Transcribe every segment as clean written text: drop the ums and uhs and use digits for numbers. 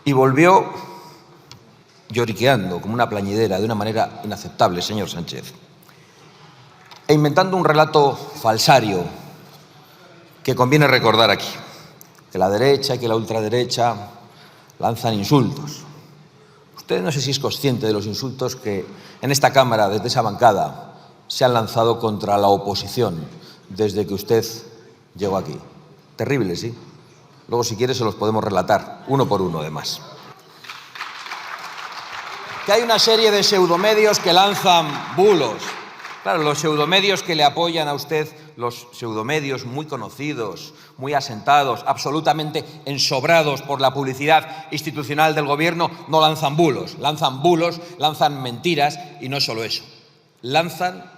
Y volvió lloriqueando como una plañidera, de una manera inaceptable, señor Sánchez, e inventando un relato falsario que conviene recordar aquí, que la derecha y que la ultraderecha lanzan insultos. Usted no sé si es consciente de los insultos que en esta Cámara, desde esa bancada, se han lanzado contra la oposición desde que usted llegó aquí. Terrible, ¿sí? Luego, si quiere, se los podemos relatar, uno por uno, además. Que hay una serie de pseudomedios que lanzan bulos. Claro, los pseudomedios que le apoyan a usted, los pseudomedios muy conocidos, muy asentados, absolutamente ensobrados por la publicidad institucional del Gobierno, no lanzan bulos, lanzan mentiras, y no solo eso, lanzan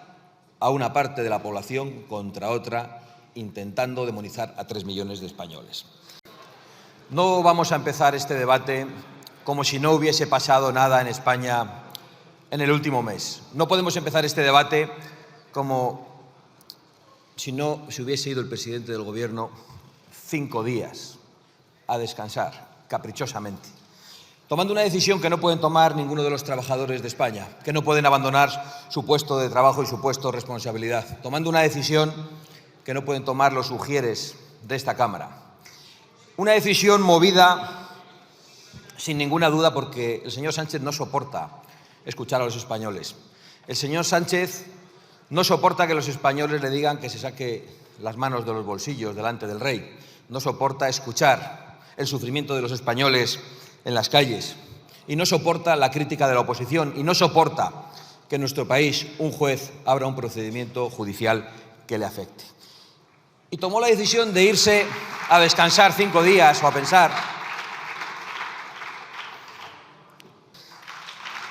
a una parte de la población contra otra, intentando demonizar a 3 millones de españoles. No vamos a empezar este debate como si no hubiese pasado nada en España en el último mes. No podemos empezar este debate como si no se hubiese ido el presidente del Gobierno 5 días a descansar, caprichosamente, tomando una decisión que no pueden tomar ninguno de los trabajadores de España, que no pueden abandonar su puesto de trabajo y su puesto de responsabilidad, tomando una decisión que no pueden tomar los ujieres de esta Cámara. Una decisión movida, sin ninguna duda, porque el señor Sánchez no soporta escuchar a los españoles. El señor Sánchez no soporta que los españoles le digan que se saque las manos de los bolsillos delante del rey. No soporta escuchar el sufrimiento de los españoles en las calles. Y no soporta la crítica de la oposición. Y no soporta que en nuestro país un juez abra un procedimiento judicial que le afecte. Y tomó la decisión de irse a descansar 5 días o a pensar.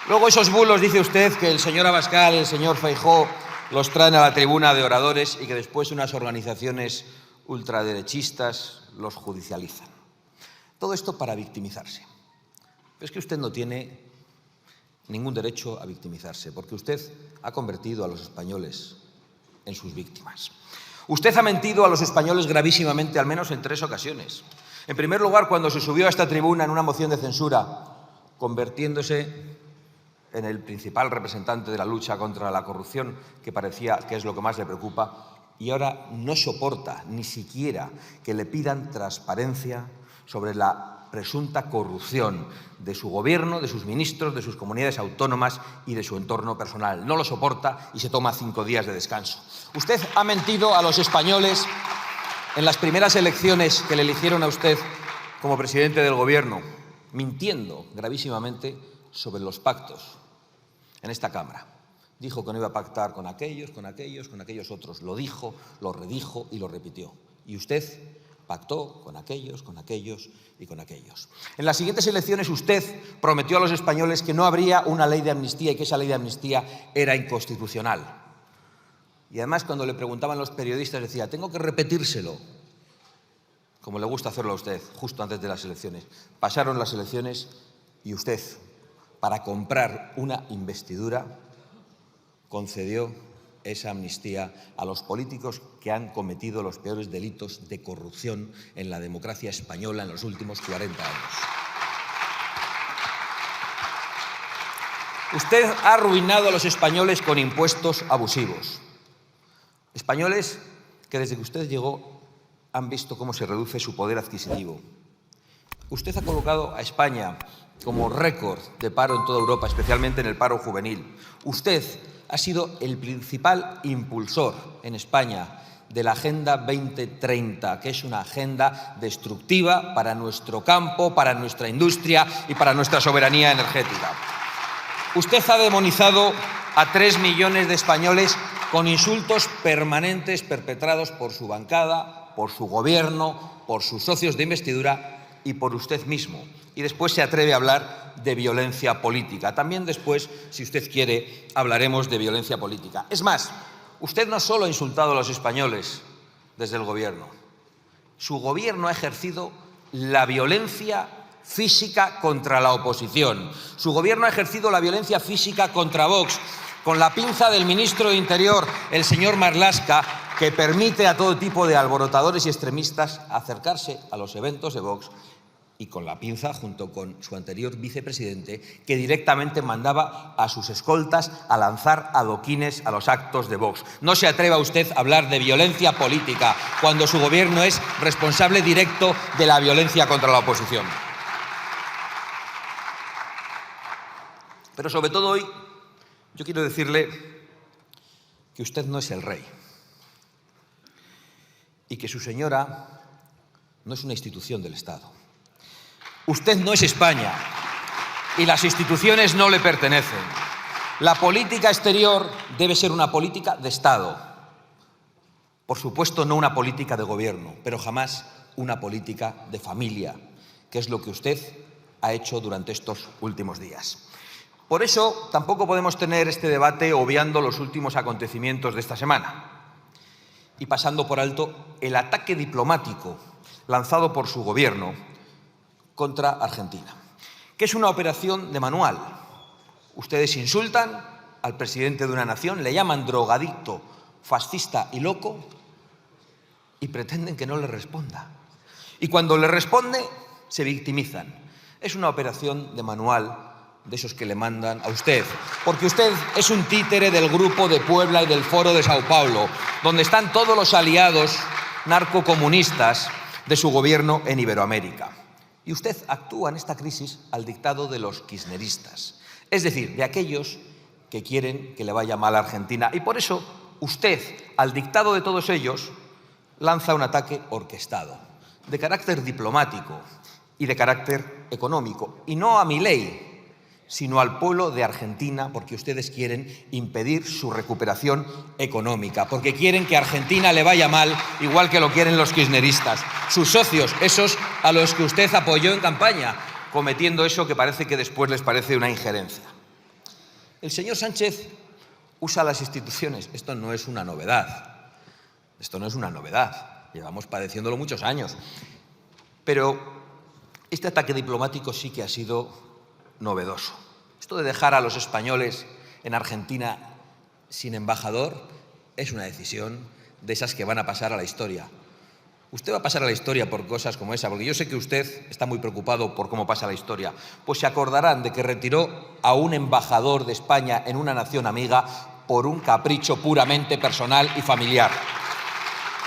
Luego esos bulos, dice usted, que el señor Abascal, el señor Feijóo los traen a la tribuna de oradores y que después unas organizaciones ultraderechistas los judicializan. Todo esto para victimizarse. Pero es que usted no tiene ningún derecho a victimizarse, porque usted ha convertido a los españoles en sus víctimas. Usted ha mentido a los españoles gravísimamente, al menos en 3 ocasiones. En primer lugar, cuando se subió a esta tribuna en una moción de censura, convirtiéndose en el principal representante de la lucha contra la corrupción, que parecía que es lo que más le preocupa, y ahora no soporta ni siquiera que le pidan transparencia sobre la presunta corrupción de su gobierno, de sus ministros, de sus comunidades autónomas y de su entorno personal. No lo soporta y se toma 5 días de descanso. Usted ha mentido a los españoles en las primeras elecciones que le eligieron a usted como presidente del Gobierno, mintiendo gravísimamente sobre los pactos en esta Cámara. Dijo que no iba a pactar con aquellos otros. Lo dijo, lo redijo y lo repitió. Y usted pactó con aquellos y con aquellos. En las siguientes elecciones usted prometió a los españoles que no habría una ley de amnistía y que esa ley de amnistía era inconstitucional. Y además, cuando le preguntaban los periodistas, decía, tengo que repetírselo, como le gusta hacerlo a usted, justo antes de las elecciones. Pasaron las elecciones y usted, para comprar una investidura, concedió esa amnistía a los políticos que han cometido los peores delitos de corrupción en la democracia española en los últimos 40 años. Usted ha arruinado a los españoles con impuestos abusivos. Españoles que desde que usted llegó han visto cómo se reduce su poder adquisitivo. Usted ha colocado a España como récord de paro en toda Europa, especialmente en el paro juvenil. Usted ha sido el principal impulsor en España de la Agenda 2030, que es una agenda destructiva para nuestro campo, para nuestra industria y para nuestra soberanía energética. Usted ha demonizado a 3 millones de españoles con insultos permanentes perpetrados por su bancada, por su gobierno, por sus socios de investidura y por usted mismo. Y después se atreve a hablar de violencia política. También después, si usted quiere, hablaremos de violencia política. Es más, usted no solo ha insultado a los españoles desde el Gobierno. Su Gobierno ha ejercido la violencia física contra la oposición. Su Gobierno ha ejercido la violencia física contra Vox, con la pinza del ministro de Interior, el señor Marlaska, que permite a todo tipo de alborotadores y extremistas acercarse a los eventos de Vox y con la pinza junto con su anterior vicepresidente, que directamente mandaba a sus escoltas a lanzar adoquines a los actos de Vox. No se atreva usted a hablar de violencia política cuando su gobierno es responsable directo de la violencia contra la oposición. Pero sobre todo hoy yo quiero decirle que usted no es el rey y que su señora no es una institución del Estado. Usted no es España y las instituciones no le pertenecen. La política exterior debe ser una política de Estado. Por supuesto, no una política de gobierno, pero jamás una política de familia, que es lo que usted ha hecho durante estos últimos días. Por eso, tampoco podemos tener este debate obviando los últimos acontecimientos de esta semana y pasando por alto el ataque diplomático lanzado por su gobierno contra Argentina, que es una operación de manual. Ustedes insultan al presidente de una nación, le llaman drogadicto, fascista y loco y pretenden que no le responda. Y cuando le responde, se victimizan. Es una operación de manual de esos que le mandan a usted, porque usted es un títere del Grupo de Puebla y del Foro de Sao Paulo, donde están todos los aliados narcocomunistas de su gobierno en Iberoamérica. Y usted actúa en esta crisis al dictado de los kirchneristas, es decir, de aquellos que quieren que le vaya mal a Argentina. Y por eso usted, al dictado de todos ellos, lanza un ataque orquestado, de carácter diplomático y de carácter económico. Y no a Milei, sino al pueblo de Argentina, porque ustedes quieren impedir su recuperación económica, porque quieren que a Argentina le vaya mal, igual que lo quieren los kirchneristas, sus socios, esos a los que usted apoyó en campaña, cometiendo eso que parece que después les parece una injerencia. El señor Sánchez usa las instituciones. Esto no es una novedad. Esto no es una novedad. Llevamos padeciéndolo muchos años. Pero este ataque diplomático sí que ha sido novedoso. Esto de dejar a los españoles en Argentina sin embajador es una decisión de esas que van a pasar a la historia. Usted va a pasar a la historia por cosas como esa, porque yo sé que usted está muy preocupado por cómo pasa la historia. Pues se acordarán de que retiró a un embajador de España en una nación amiga por un capricho puramente personal y familiar.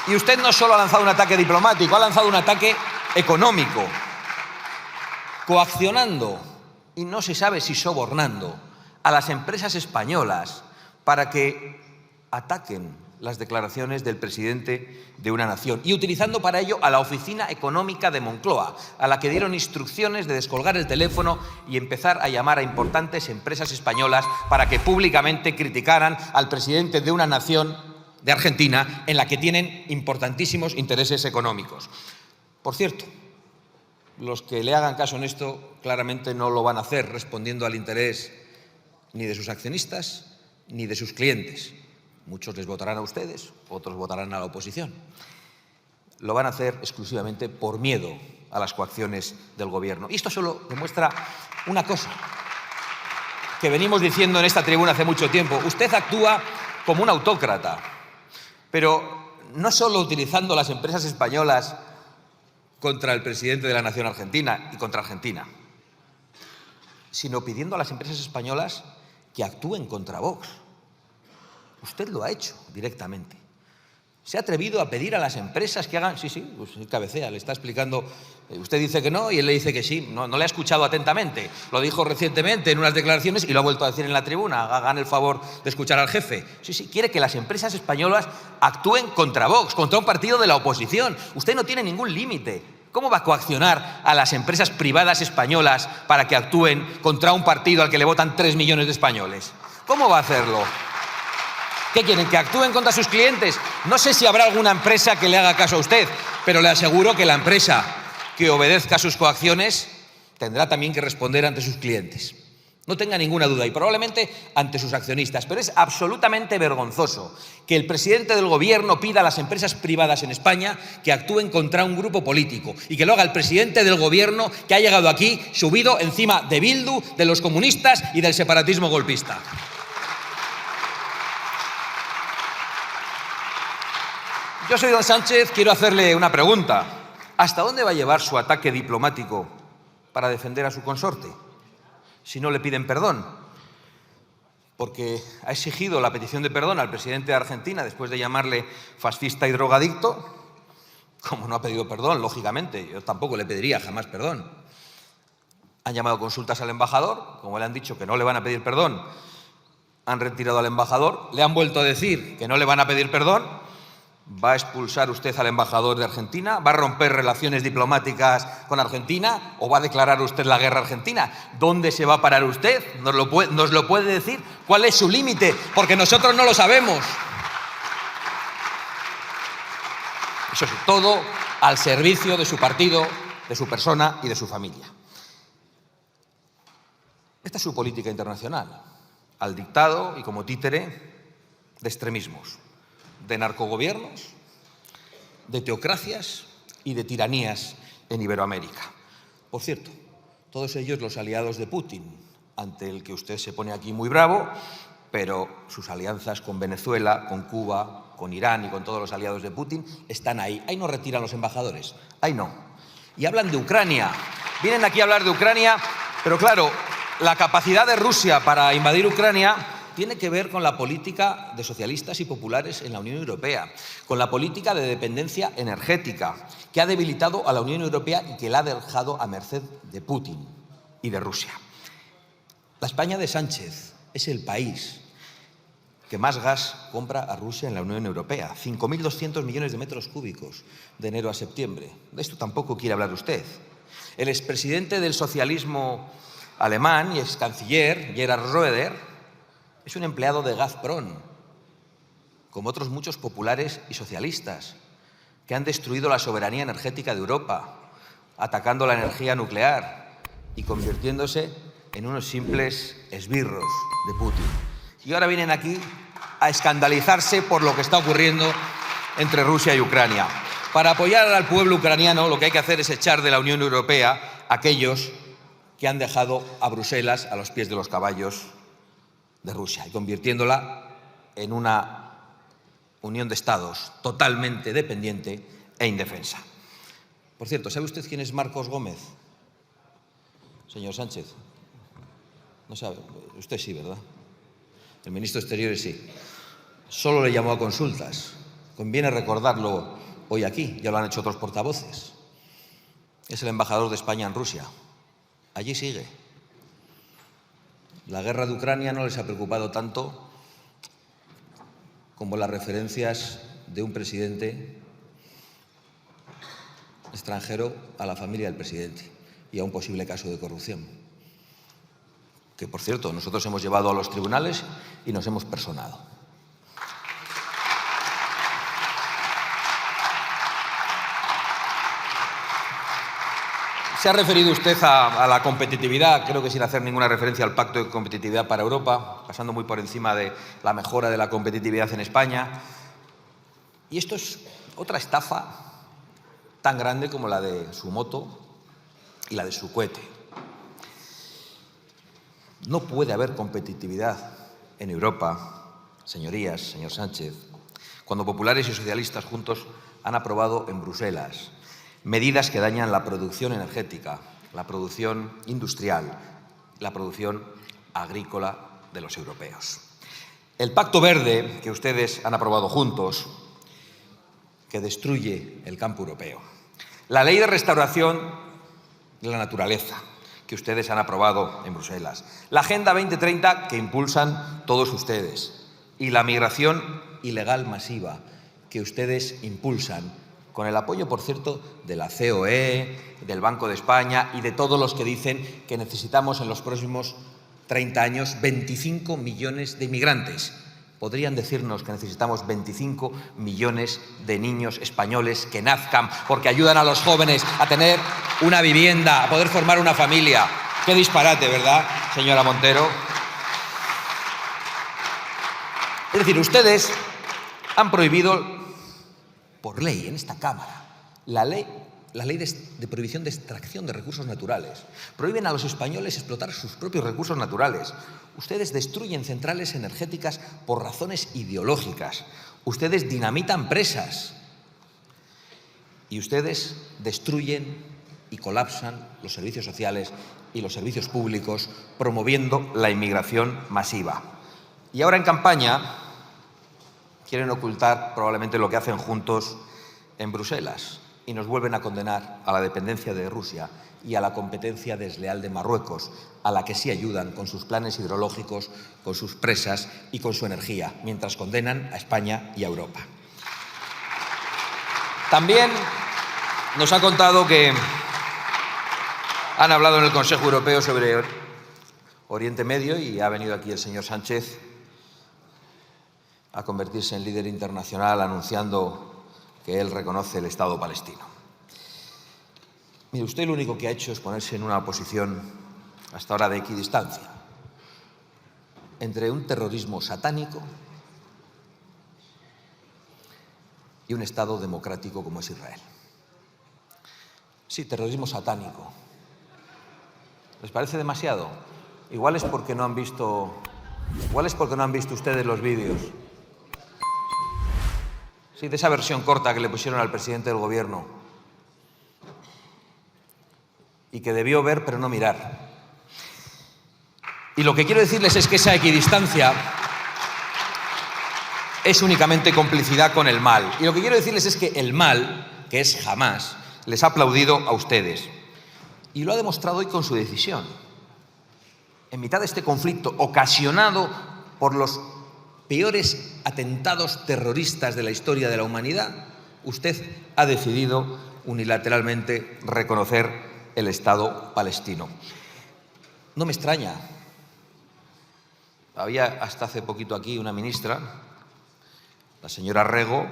Y usted no solo ha lanzado un ataque diplomático, ha lanzado un ataque económico, coaccionando, y no se sabe si sobornando, a las empresas españolas para que ataquen las declaraciones del presidente de una nación y utilizando para ello a la Oficina Económica de Moncloa, a la que dieron instrucciones de descolgar el teléfono y empezar a llamar a importantes empresas españolas para que públicamente criticaran al presidente de una nación, de Argentina, en la que tienen importantísimos intereses económicos. Por cierto, los que le hagan caso en esto claramente no lo van a hacer respondiendo al interés ni de sus accionistas ni de sus clientes. Muchos les votarán a ustedes, otros votarán a la oposición. Lo van a hacer exclusivamente por miedo a las coacciones del gobierno. Y esto solo demuestra una cosa que venimos diciendo en esta tribuna hace mucho tiempo. Usted actúa como un autócrata, pero no solo utilizando las empresas españolas contra el presidente de la nación argentina y contra Argentina, sino pidiendo a las empresas españolas que actúen contra Vox. Usted lo ha hecho directamente. Se ha atrevido a pedir a las empresas que hagan... Sí, pues cabecea, le está explicando... Usted dice que no y él le dice que sí. No le ha escuchado atentamente. Lo dijo recientemente en unas declaraciones y lo ha vuelto a decir en la tribuna. Hagan el favor de escuchar al jefe. Sí, quiere que las empresas españolas actúen contra Vox, contra un partido de la oposición. Usted no tiene ningún límite. ¿Cómo va a coaccionar a las empresas privadas españolas para que actúen contra un partido al que le votan 3 millones de españoles? ¿Cómo va a hacerlo? ¿Qué quieren? ¿Que actúen contra sus clientes? No sé si habrá alguna empresa que le haga caso a usted, pero le aseguro que la empresa que obedezca a sus coacciones tendrá también que responder ante sus clientes. No tenga ninguna duda, y probablemente ante sus accionistas. Pero es absolutamente vergonzoso que el presidente del gobierno pida a las empresas privadas en España que actúen contra un grupo político y que lo haga el presidente del gobierno que ha llegado aquí subido encima de Bildu, de los comunistas y del separatismo golpista. Yo soy don Sánchez, quiero hacerle una pregunta. ¿Hasta dónde va a llevar su ataque diplomático para defender a su consorte, si no le piden perdón? Porque ha exigido la petición de perdón al presidente de Argentina después de llamarle fascista y drogadicto. Como no ha pedido perdón, lógicamente, yo tampoco le pediría jamás perdón. Han llamado consultas al embajador, como le han dicho que no le van a pedir perdón, han retirado al embajador, le han vuelto a decir que no le van a pedir perdón. ¿Va a expulsar usted al embajador de Argentina? ¿Va a romper relaciones diplomáticas con Argentina? ¿O va a declarar usted la guerra a Argentina? ¿Dónde se va a parar usted? ¿Nos lo puede decir? ¿Cuál es su límite? Porque nosotros no lo sabemos. Eso es todo al servicio de su partido, de su persona y de su familia. Esta es su política internacional, al dictado y como títere de extremismos, de narcogobiernos, de teocracias y de tiranías en Iberoamérica. Por cierto, todos ellos los aliados de Putin, ante el que usted se pone aquí muy bravo, pero sus alianzas con Venezuela, con Cuba, con Irán y con todos los aliados de Putin están ahí. Ahí no retiran los embajadores, ahí no. Y hablan de Ucrania. Vienen aquí a hablar de Ucrania, pero claro, la capacidad de Rusia para invadir Ucrania tiene que ver con la política de socialistas y populares en la Unión Europea, con la política de dependencia energética que ha debilitado a la Unión Europea y que la ha dejado a merced de Putin y de Rusia. La España de Sánchez es el país que más gas compra a Rusia en la Unión Europea, 5.200 millones de metros cúbicos de enero a septiembre. De esto tampoco quiere hablar usted. El expresidente del socialismo alemán y ex canciller, Gerhard Schröder, es un empleado de Gazprom, como otros muchos populares y socialistas, que han destruido la soberanía energética de Europa, atacando la energía nuclear y convirtiéndose en unos simples esbirros de Putin. Y ahora vienen aquí a escandalizarse por lo que está ocurriendo entre Rusia y Ucrania. Para apoyar al pueblo ucraniano lo que hay que hacer es echar de la Unión Europea a aquellos que han dejado a Bruselas a los pies de los caballos de Rusia y convirtiéndola en una unión de estados totalmente dependiente e indefensa. Por cierto, ¿sabe usted quién es Marcos Gómez? Señor Sánchez. No sabe. Usted sí, ¿verdad? El ministro de Exteriores sí. Solo le llamó a consultas. Conviene recordarlo hoy aquí, ya lo han hecho otros portavoces. Es el embajador de España en Rusia. Allí sigue. La guerra de Ucrania no les ha preocupado tanto como las referencias de un presidente extranjero a la familia del presidente y a un posible caso de corrupción, que, por cierto, nosotros hemos llevado a los tribunales y nos hemos personado. Se ha referido usted a la competitividad, creo que sin hacer ninguna referencia al Pacto de Competitividad para Europa, pasando muy por encima de la mejora de la competitividad en España. Y esto es otra estafa tan grande como la de su moto y la de su cohete. No puede haber competitividad en Europa, señorías, señor Sánchez, cuando populares y socialistas juntos han aprobado en Bruselas medidas que dañan la producción energética, la producción industrial, la producción agrícola de los europeos. El Pacto Verde que ustedes han aprobado juntos, que destruye el campo europeo. La Ley de Restauración de la Naturaleza, que ustedes han aprobado en Bruselas. La Agenda 2030, que impulsan todos ustedes. Y la migración ilegal masiva, que ustedes impulsan, con el apoyo, por cierto, de la COE, del Banco de España y de todos los que dicen que necesitamos en los próximos 30 años 25 millones de inmigrantes. Podrían decirnos que necesitamos 25 millones de niños españoles que nazcan porque ayudan a los jóvenes a tener una vivienda, a poder formar una familia. Qué disparate, ¿verdad, señora Montero? Es decir, ustedes han prohibido por ley en esta Cámara la ley de prohibición de extracción de recursos naturales. Prohíben a los españoles explotar sus propios recursos naturales. Ustedes destruyen centrales energéticas por razones ideológicas. Ustedes dinamitan presas. Y ustedes destruyen y colapsan los servicios sociales y los servicios públicos, promoviendo la inmigración masiva. Y ahora en campaña quieren ocultar probablemente lo que hacen juntos en Bruselas y nos vuelven a condenar a la dependencia de Rusia y a la competencia desleal de Marruecos, a la que sí ayudan con sus planes hidrológicos, con sus presas y con su energía, mientras condenan a España y a Europa. También nos ha contado que han hablado en el Consejo Europeo sobre Oriente Medio y ha venido aquí el señor Sánchez a convertirse en líder internacional anunciando que él reconoce el Estado palestino. Mire, usted lo único que ha hecho es ponerse en una posición hasta ahora de equidistancia entre un terrorismo satánico y un Estado democrático como es Israel. Sí, terrorismo satánico. ¿Les parece demasiado? Igual es porque no han visto ustedes los vídeos. Sí, de esa versión corta que le pusieron al presidente del Gobierno y que debió ver pero no mirar. Y lo que quiero decirles es que esa equidistancia es únicamente complicidad con el mal. Y lo que quiero decirles es que el mal, que es Hamás, les ha aplaudido a ustedes. Y lo ha demostrado hoy con su decisión. En mitad de este conflicto ocasionado por los peores atentados terroristas de la historia de la humanidad, usted ha decidido unilateralmente reconocer el Estado palestino. No me extraña. Había hasta hace poquito aquí una ministra, la señora Rego,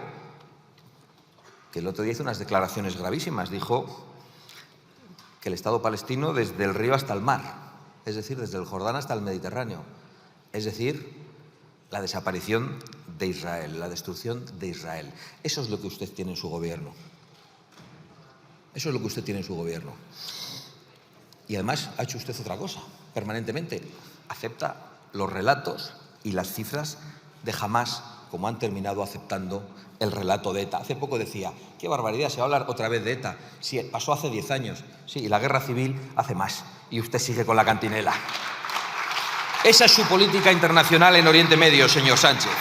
que el otro día hizo unas declaraciones gravísimas. Dijo que el Estado palestino desde el río hasta el mar, es decir, desde el Jordán hasta el Mediterráneo, es decir, la desaparición de Israel, la destrucción de Israel. Eso es lo que usted tiene en su gobierno. Eso es lo que usted tiene en su gobierno. Y además ha hecho usted otra cosa, permanentemente. Acepta los relatos y las cifras de Hamás, como han terminado aceptando el relato de ETA. Hace poco decía, qué barbaridad, se va a hablar otra vez de ETA. Sí, pasó hace 10 años. Sí, y la guerra civil hace más. Y usted sigue con la cantinela. Esa es su política internacional en Oriente Medio, señor Sánchez.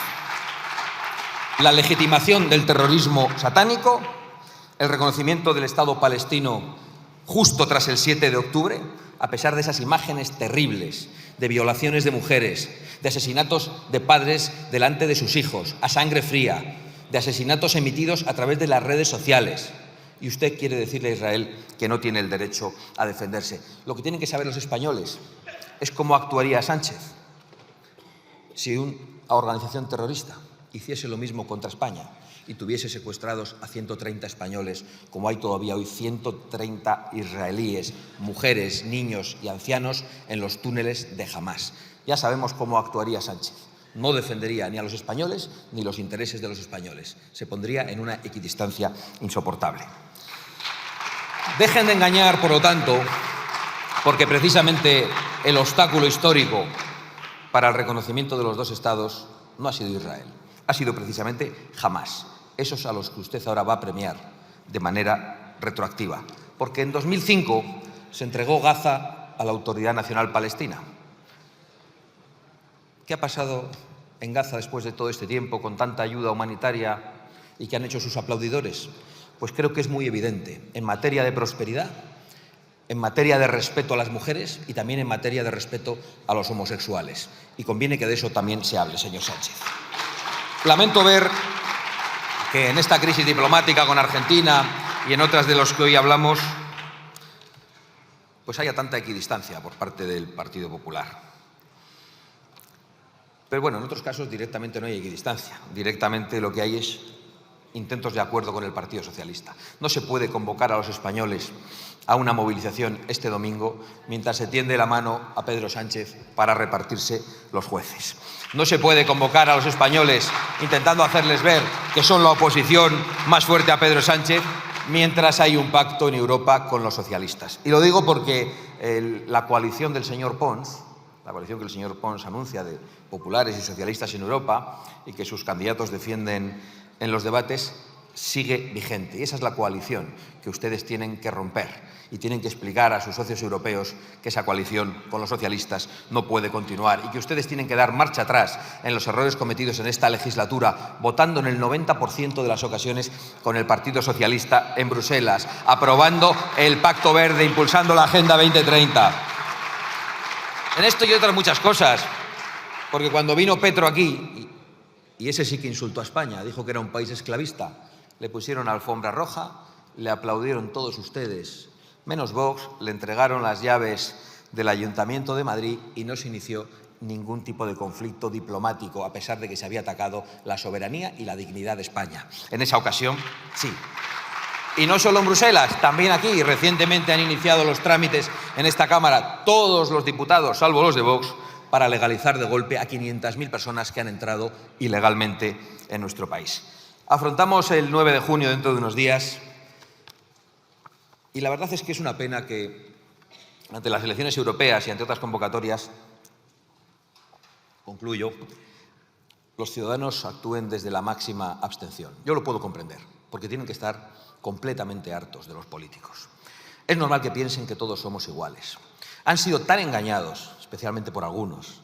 La legitimación del terrorismo satánico, el reconocimiento del Estado palestino justo tras el 7 de octubre, a pesar de esas imágenes terribles de violaciones de mujeres, de asesinatos de padres delante de sus hijos, a sangre fría, de asesinatos emitidos a través de las redes sociales. Y usted quiere decirle a Israel que no tiene el derecho a defenderse. Lo que tienen que saber los españoles es cómo actuaría Sánchez si una organización terrorista hiciese lo mismo contra España y tuviese secuestrados a 130 españoles, como hay todavía hoy 130 israelíes, mujeres, niños y ancianos en los túneles de Hamás. Ya sabemos cómo actuaría Sánchez. No defendería ni a los españoles ni los intereses de los españoles. Se pondría en una equidistancia insoportable. Dejen de engañar, por lo tanto, porque precisamente el obstáculo histórico para el reconocimiento de los dos Estados no ha sido Israel, ha sido precisamente Hamás, esos a los que usted ahora va a premiar de manera retroactiva. Porque en 2005 se entregó Gaza a la Autoridad Nacional Palestina. ¿Qué ha pasado en Gaza después de todo este tiempo, con tanta ayuda humanitaria y qué han hecho sus aplaudidores? Pues creo que es muy evidente, en materia de prosperidad, en materia de respeto a las mujeres y también en materia de respeto a los homosexuales. Y conviene que de eso también se hable, señor Sánchez. Lamento ver que en esta crisis diplomática con Argentina y en otras de las que hoy hablamos, pues haya tanta equidistancia por parte del Partido Popular. Pero bueno, en otros casos directamente no hay equidistancia. Directamente lo que hay es intentos de acuerdo con el Partido Socialista. No se puede convocar a los españoles a una movilización este domingo mientras se tiende la mano a Pedro Sánchez para repartirse los jueces. No se puede convocar a los españoles intentando hacerles ver que son la oposición más fuerte a Pedro Sánchez mientras hay un pacto en Europa con los socialistas. Y lo digo porque la coalición del señor Pons, la coalición que el señor Pons anuncia de populares y socialistas en Europa y que sus candidatos defienden en los debates, sigue vigente. Y esa es la coalición que ustedes tienen que romper. Y tienen que explicar a sus socios europeos que esa coalición con los socialistas no puede continuar y que ustedes tienen que dar marcha atrás en los errores cometidos en esta legislatura, votando en el 90% de las ocasiones con el Partido Socialista en Bruselas, aprobando el Pacto Verde, impulsando la Agenda 2030. En esto y otras muchas cosas, porque cuando vino Petro aquí, y ese sí que insultó a España, dijo que era un país esclavista, le pusieron alfombra roja, le aplaudieron todos ustedes, menos Vox, le entregaron las llaves del Ayuntamiento de Madrid y no se inició ningún tipo de conflicto diplomático, a pesar de que se había atacado la soberanía y la dignidad de España. En esa ocasión, sí. Y no solo en Bruselas, también aquí. Recientemente han iniciado los trámites en esta Cámara todos los diputados, salvo los de Vox, para legalizar de golpe a 500.000 personas que han entrado ilegalmente en nuestro país. Afrontamos el 9 de junio, dentro de unos días, y la verdad es que es una pena que ante las elecciones europeas y ante otras convocatorias, concluyo, los ciudadanos actúen desde la máxima abstención. Yo lo puedo comprender, porque tienen que estar completamente hartos de los políticos. Es normal que piensen que todos somos iguales. Han sido tan engañados, especialmente por algunos,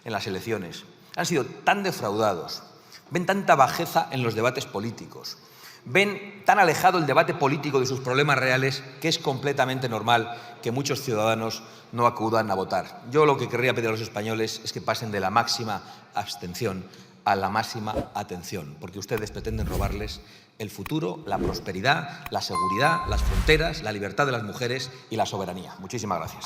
en las elecciones. Han sido tan defraudados. Ven tanta bajeza en los debates políticos. Ven tan alejado el debate político de sus problemas reales que es completamente normal que muchos ciudadanos no acudan a votar. Yo lo que querría pedir a los españoles es que pasen de la máxima abstención a la máxima atención, porque ustedes pretenden robarles el futuro, la prosperidad, la seguridad, las fronteras, la libertad de las mujeres y la soberanía. Muchísimas gracias.